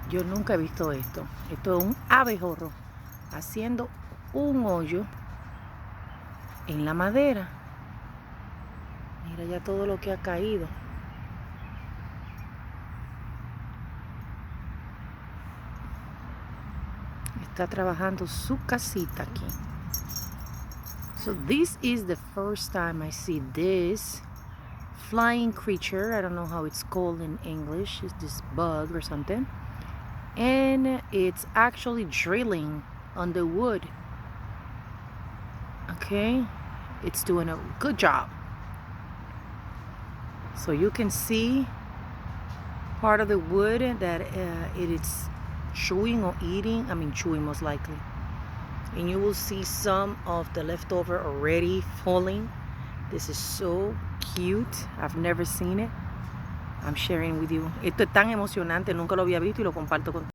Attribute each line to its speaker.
Speaker 1: Yo nunca he visto esto. Esto es un abejorro haciendo un hoyo en la madera. Mira ya todo lo que ha caído. Está trabajando su casita aquí. So this is the first time I see this flying creature. I don't know how it's called in English. It's this bug or something. And it's actually drilling on the wood. Okay, it's doing a good job. So you can see part of the wood that it is chewing or eating. I mean chewing most likely. And you will see some of the leftover already falling. This is so cute. I've never seen it. I'm sharing with you. Esto es tan emocionante, nunca lo había visto y lo comparto contigo.